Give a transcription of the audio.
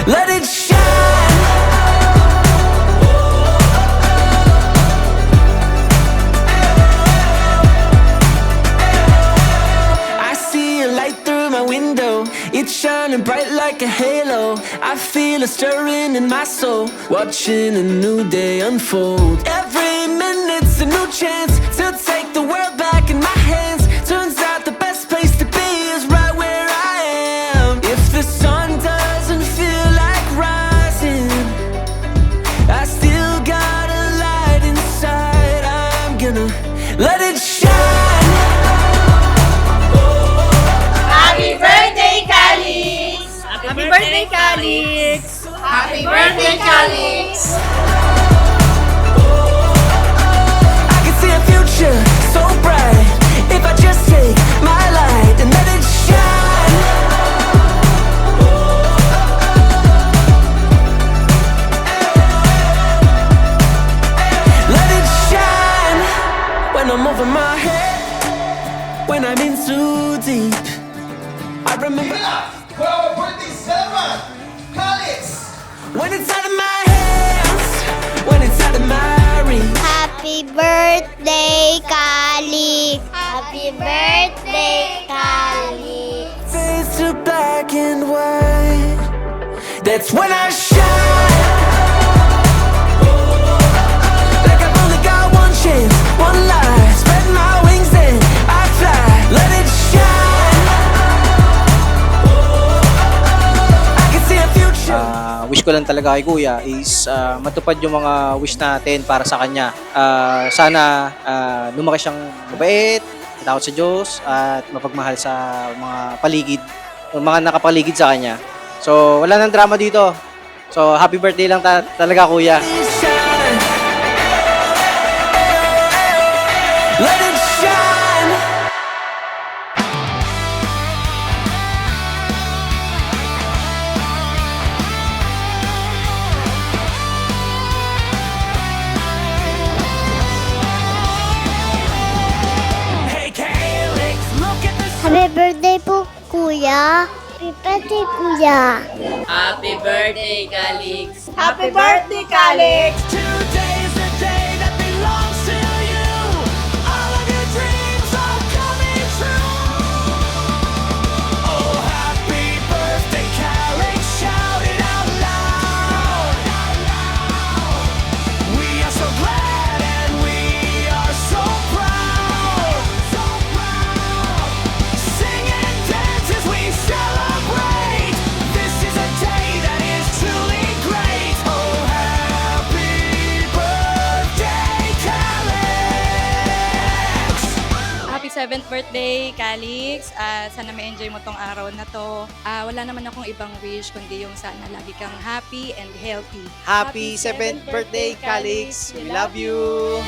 let it shine. I see a light through my window, it's shining bright like a halo. I feel a stirring in my soul, watching a new day unfold. Every minute's a new chance to take the world back in my hands. Turns out the best place to be is right where I am. If the sun doesn't feel like rising, I still got a light inside. I'm gonna let it shine. Happy birthday, Calix! Happy birthday, Calix! Happy birthday, Calix! I can see a future so bright if I just take my light and let it shine. Let it shine when I'm over my head, when I'm in too deep. I remember Well, birthday Selma! Calix! when it's out of my hands, when it's out of my reach. Happy birthday, Kali! Happy birthday, Kali! Fades to black and white. That's when I shine. Like I've only got one chance, one life. Spread my wings and I fly. Let it shine. I can see a future. Wish ko lang talaga kay Kuya is matupad yung mga wish natin para sa kanya. Sana lumaki siyang mabait, matakot sa Diyos, at mapagmahal sa mga paligid, mga nakapaligid sa kanya. So, wala nang drama dito. So, happy birthday lang talaga, Kuya. Shine. Let it shine. Hey, Calix, look at this. Happy birthday po, Kuya! Happy birthday, Kuya! Happy birthday, Calix! Happy birthday, Calix! Today's the day that belongs to you. All of your dreams are coming true. Oh, happy birthday, Calix. Shout it out loud. We are so glad and we are so proud. So proud. Sing and dance as we celebrate. This is a day that is truly great. Oh, happy birthday, Calix. Happy 7th birthday, Calix! Sana ma-enjoy mo tong araw na to. Wala naman akong ibang wish, kundi yung sana lagi kang happy and healthy. Happy 7th birthday, Calix. We love you.